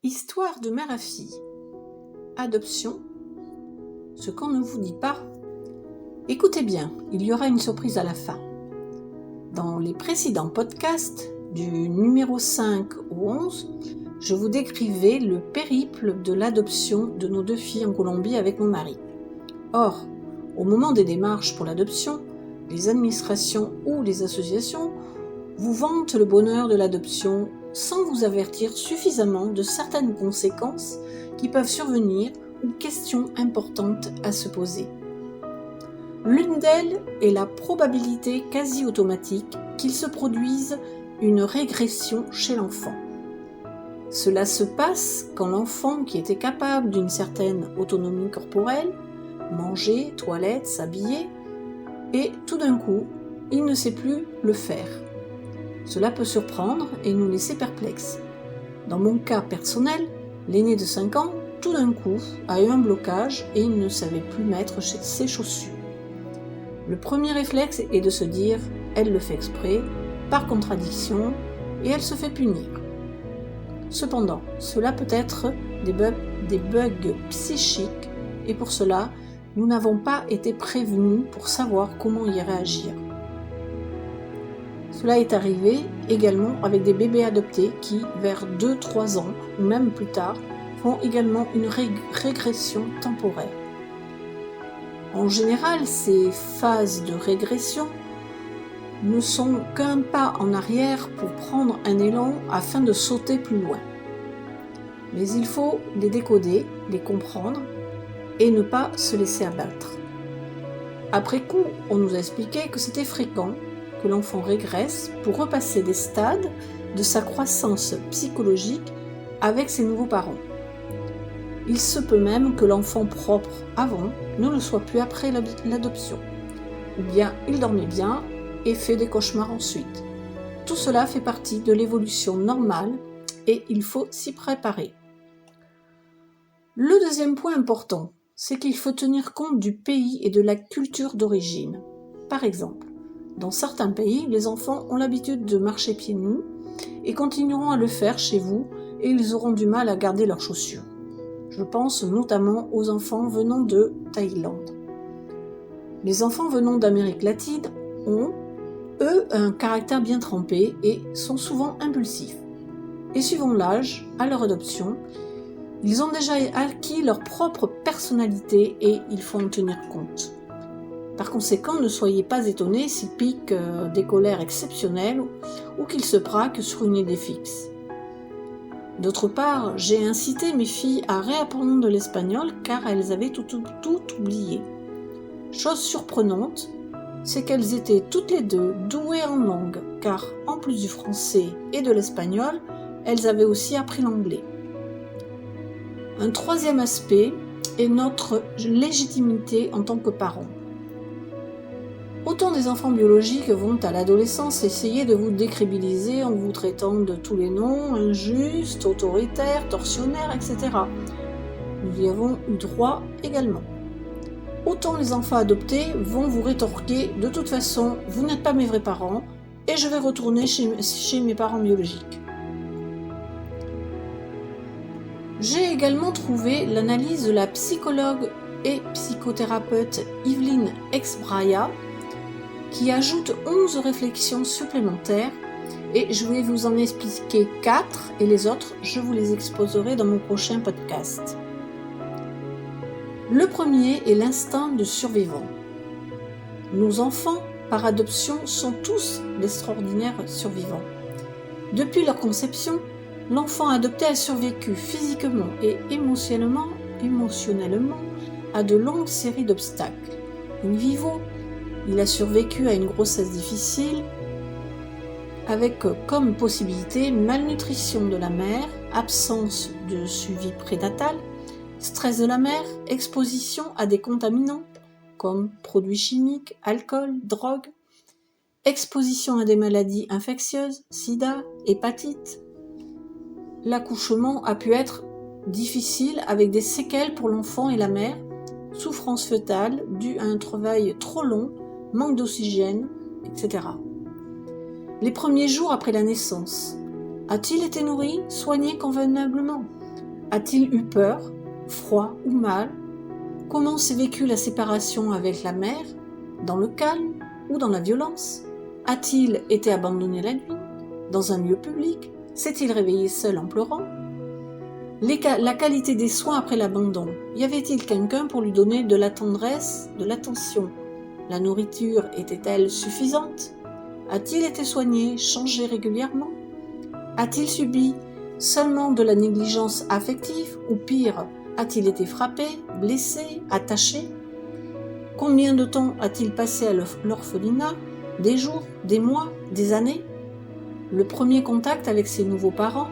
Histoire de mère à fille. Adoption. Ce qu'on ne vous dit pas. Écoutez bien, il y aura une surprise à la fin. Dans les précédents podcasts, du numéro 5 au 11, je vous décrivais le périple de l'adoption de nos 2 filles en Colombie avec mon mari. Or, au moment des démarches pour l'adoption, les administrations ou les associations vous vantent le bonheur de l'adoption sans vous avertir suffisamment de certaines conséquences qui peuvent survenir ou questions importantes à se poser. L'une d'elles est la probabilité quasi automatique qu'il se produise une régression chez l'enfant. Cela se passe quand l'enfant qui était capable d'une certaine autonomie corporelle, manger, toilette, s'habiller, et tout d'un coup, il ne sait plus le faire. Cela peut surprendre et nous laisser perplexes. Dans mon cas personnel, l'aîné de 5 ans, tout d'un coup, a eu un blocage et il ne savait plus mettre ses chaussures. Le premier réflexe est de se dire « elle le fait exprès », par contradiction, et elle se fait punir. Cependant, cela peut être des bugs psychiques et pour cela, nous n'avons pas été prévenus pour savoir comment y réagir. Cela est arrivé également avec des bébés adoptés qui, vers 2-3 ans, ou même plus tard, font également une régression temporaire. En général, ces phases de régression ne sont qu'un pas en arrière pour prendre un élan afin de sauter plus loin. Mais il faut les décoder, les comprendre et ne pas se laisser abattre. Après coup, on nous a expliqué que c'était fréquent que l'enfant régresse pour repasser des stades de sa croissance psychologique avec ses nouveaux parents. Il se peut même que l'enfant propre avant ne le soit plus après l'adoption, ou bien il dormait bien et fait des cauchemars ensuite. Tout cela fait partie de l'évolution normale et il faut s'y préparer. Le deuxième point important, c'est qu'il faut tenir compte du pays et de la culture d'origine. Par exemple, dans certains pays, les enfants ont l'habitude de marcher pieds nus et continueront à le faire chez vous et ils auront du mal à garder leurs chaussures. Je pense notamment aux enfants venant de Thaïlande. Les enfants venant d'Amérique latine ont, eux, un caractère bien trempé et sont souvent impulsifs. Et suivant l'âge, à leur adoption, ils ont déjà acquis leur propre personnalité et il faut en tenir compte. Par conséquent, ne soyez pas étonnés s'ils piquent des colères exceptionnelles ou qu'ils se braquent sur une idée fixe. D'autre part, j'ai incité mes filles à réapprendre de l'espagnol car elles avaient tout oublié. Chose surprenante, c'est qu'elles étaient toutes les deux douées en langue car en plus du français et de l'espagnol, elles avaient aussi appris l'anglais. Un troisième aspect est notre légitimité en tant que parents. Autant des enfants biologiques vont à l'adolescence essayer de vous décrédibiliser en vous traitant de tous les noms, injustes, autoritaires, tortionnaires, etc. Nous y avons eu droit également. Autant les enfants adoptés vont vous rétorquer « de toute façon, vous n'êtes pas mes vrais parents et je vais retourner chez mes parents biologiques ». J'ai également trouvé l'analyse de la psychologue et psychothérapeute Yveline Exbraya qui ajoute 11 réflexions supplémentaires et je vais vous en expliquer 4 et les autres, je vous les exposerai dans mon prochain podcast. Le premier est l'instinct de survivant. Nos enfants, par adoption, sont tous d'extraordinaires survivants. Depuis leur conception, l'enfant adopté a survécu physiquement et émotionnellement à de longues séries d'obstacles. In vivo, il a survécu à une grossesse difficile avec comme possibilité malnutrition de la mère, absence de suivi prénatal, stress de la mère, exposition à des contaminants comme produits chimiques, alcool, drogue, exposition à des maladies infectieuses, sida, hépatite. L'accouchement a pu être difficile avec des séquelles pour l'enfant et la mère, souffrance fœtale due à un travail trop long, manque d'oxygène, etc. Les premiers jours après la naissance, a-t-il été nourri, soigné convenablement ? A-t-il eu peur, froid ou mal? Comment s'est vécue la séparation avec la mère, dans le calme ou dans la violence? A-t-il été abandonné la nuit, dans un lieu public? S'est-il réveillé seul en pleurant? La qualité des soins après l'abandon. Y avait-il quelqu'un pour lui donner de la tendresse, de l'attention? La nourriture était-elle suffisante? A-t-il été soigné, changé régulièrement? A-t-il subi seulement de la négligence affective ou pire, a-t-il été frappé, blessé, attaché? Combien de temps a-t-il passé à l'orphelinat? Des jours, des mois, des années? Le premier contact avec ses nouveaux parents,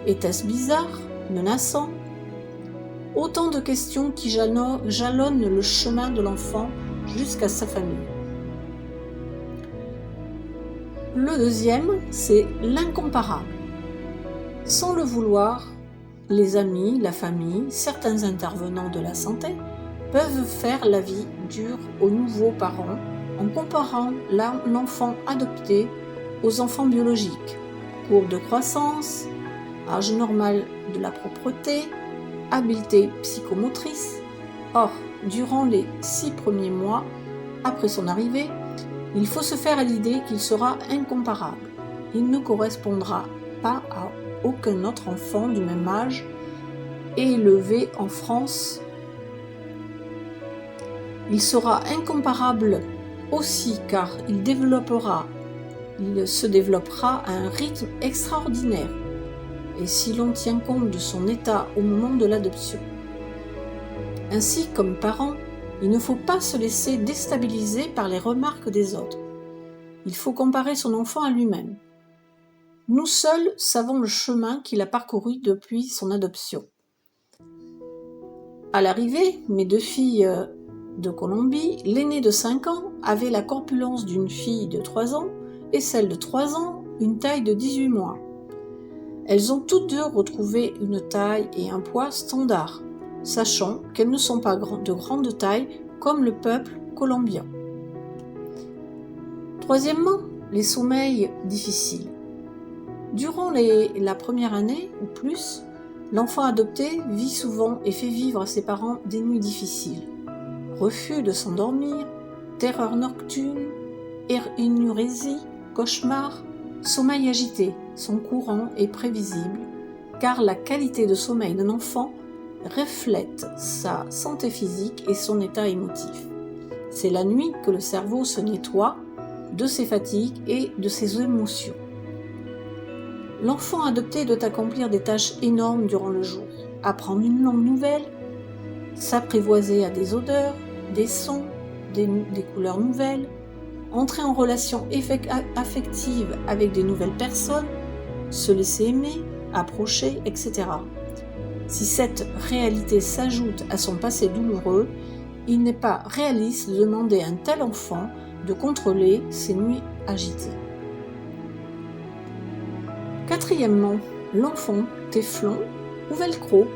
était-ce bizarre, menaçant? Autant de questions qui jalonnent le chemin de l'enfant jusqu'à sa famille. Le deuxième, c'est l'incomparable. Sans le vouloir, les amis, la famille, certains intervenants de la santé peuvent faire la vie dure aux nouveaux parents en comparant l'enfant adopté aux enfants biologiques. Courbe de croissance, âge normal de la propreté, habileté psychomotrice. Or, durant les 6 premiers mois après son arrivée, il faut se faire à l'idée qu'il sera incomparable. Il ne correspondra pas à aucun autre enfant du même âge élevé en France. Il sera incomparable aussi car il se développera à un rythme extraordinaire et si l'on tient compte de son état au moment de l'adoption. Ainsi, comme parent, il ne faut pas se laisser déstabiliser par les remarques des autres. Il faut comparer son enfant à lui-même. Nous seuls savons le chemin qu'il a parcouru depuis son adoption. À l'arrivée, mes 2 filles de Colombie, l'aînée de 5 ans avait la corpulence d'une fille de 3 ans et celle de 3 ans une taille de 18 mois. Elles ont toutes deux retrouvé une taille et un poids standard, sachant qu'elles ne sont pas de grande taille comme le peuple colombien. Troisièmement, les sommeils difficiles. Durant la première année ou plus, l'enfant adopté vit souvent et fait vivre à ses parents des nuits difficiles. Refus de s'endormir, terreur nocturne, énurésie, cauchemar, sommeil agité sont courants et prévisibles car la qualité de sommeil d'un enfant reflète sa santé physique et son état émotif. C'est la nuit que le cerveau se nettoie de ses fatigues et de ses émotions. L'enfant adopté doit accomplir des tâches énormes durant le jour, apprendre une langue nouvelle, s'apprivoiser à des odeurs, des sons, des couleurs nouvelles, entrer en relation affective avec des nouvelles personnes, se laisser aimer, approcher, etc. Si cette réalité s'ajoute à son passé douloureux, il n'est pas réaliste de demander à un tel enfant de contrôler ses nuits agitées. Quatrièmement, l'enfant téflon ou velcro.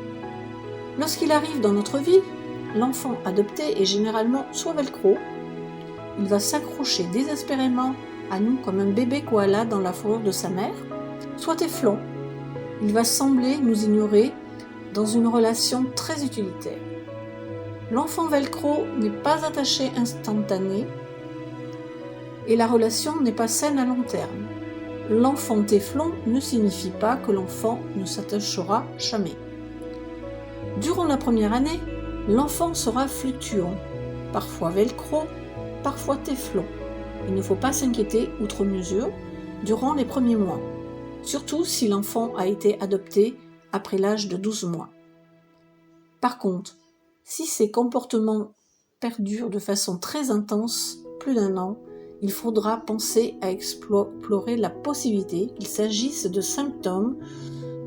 Lorsqu'il arrive dans notre vie, l'enfant adopté est généralement soit velcro, il va s'accrocher désespérément à nous comme un bébé koala dans la fourrure de sa mère, soit téflon, il va sembler nous ignorer dans une relation très utilitaire. L'enfant velcro n'est pas attaché instantané et la relation n'est pas saine à long terme. L'enfant téflon ne signifie pas que l'enfant ne s'attachera jamais. Durant la première année, l'enfant sera fluctuant, parfois velcro, parfois téflon. Il ne faut pas s'inquiéter outre mesure durant les premiers mois, surtout si l'enfant a été adopté après l'âge de 12 mois. Par contre, si ces comportements perdurent de façon très intense, plus d'1 an, il faudra penser à explorer la possibilité qu'il s'agisse de symptômes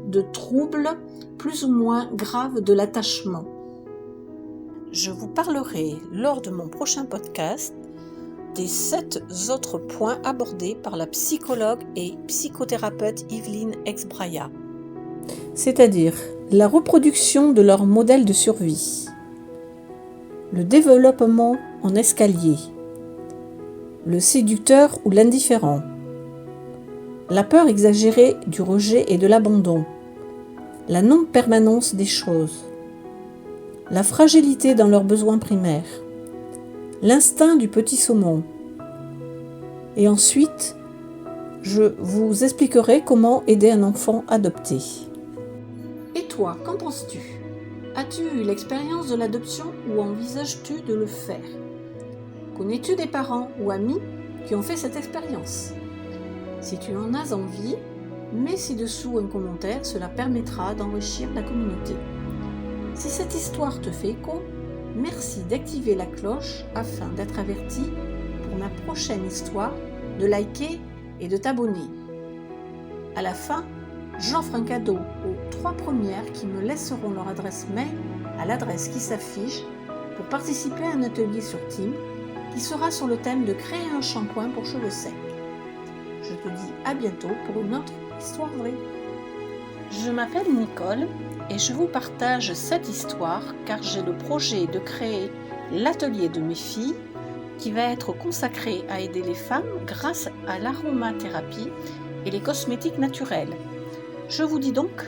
de troubles plus ou moins graves de l'attachement. Je vous parlerai lors de mon prochain podcast des 7 autres points abordés par la psychologue et psychothérapeute Yveline Exbraya, c'est-à-dire la reproduction de leur modèle de survie, le développement en escalier, le séducteur ou l'indifférent, la peur exagérée du rejet et de l'abandon, la non-permanence des choses, la fragilité dans leurs besoins primaires, l'instinct du petit saumon. Et ensuite, je vous expliquerai comment aider un enfant adopté. Et toi, qu'en penses-tu ? As-tu eu l'expérience de l'adoption ou envisages-tu de le faire ? Connais-tu des parents ou amis qui ont fait cette expérience ? Si tu en as envie, mets ci-dessous un commentaire, cela permettra d'enrichir la communauté. Si cette histoire te fait écho, merci d'activer la cloche afin d'être averti pour ma prochaine histoire, de liker et de t'abonner. À la fin, j'offre un cadeau aux 3 premières qui me laisseront leur adresse mail à l'adresse qui s'affiche pour participer à un atelier sur Teams qui sera sur le thème de créer un shampoing pour cheveux secs. Je te dis à bientôt pour une autre histoire vraie. Je m'appelle Nicole et je vous partage cette histoire car j'ai le projet de créer l'atelier de mes filles qui va être consacré à aider les femmes grâce à l'aromathérapie et les cosmétiques naturels. Je vous dis donc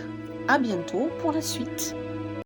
à bientôt pour la suite.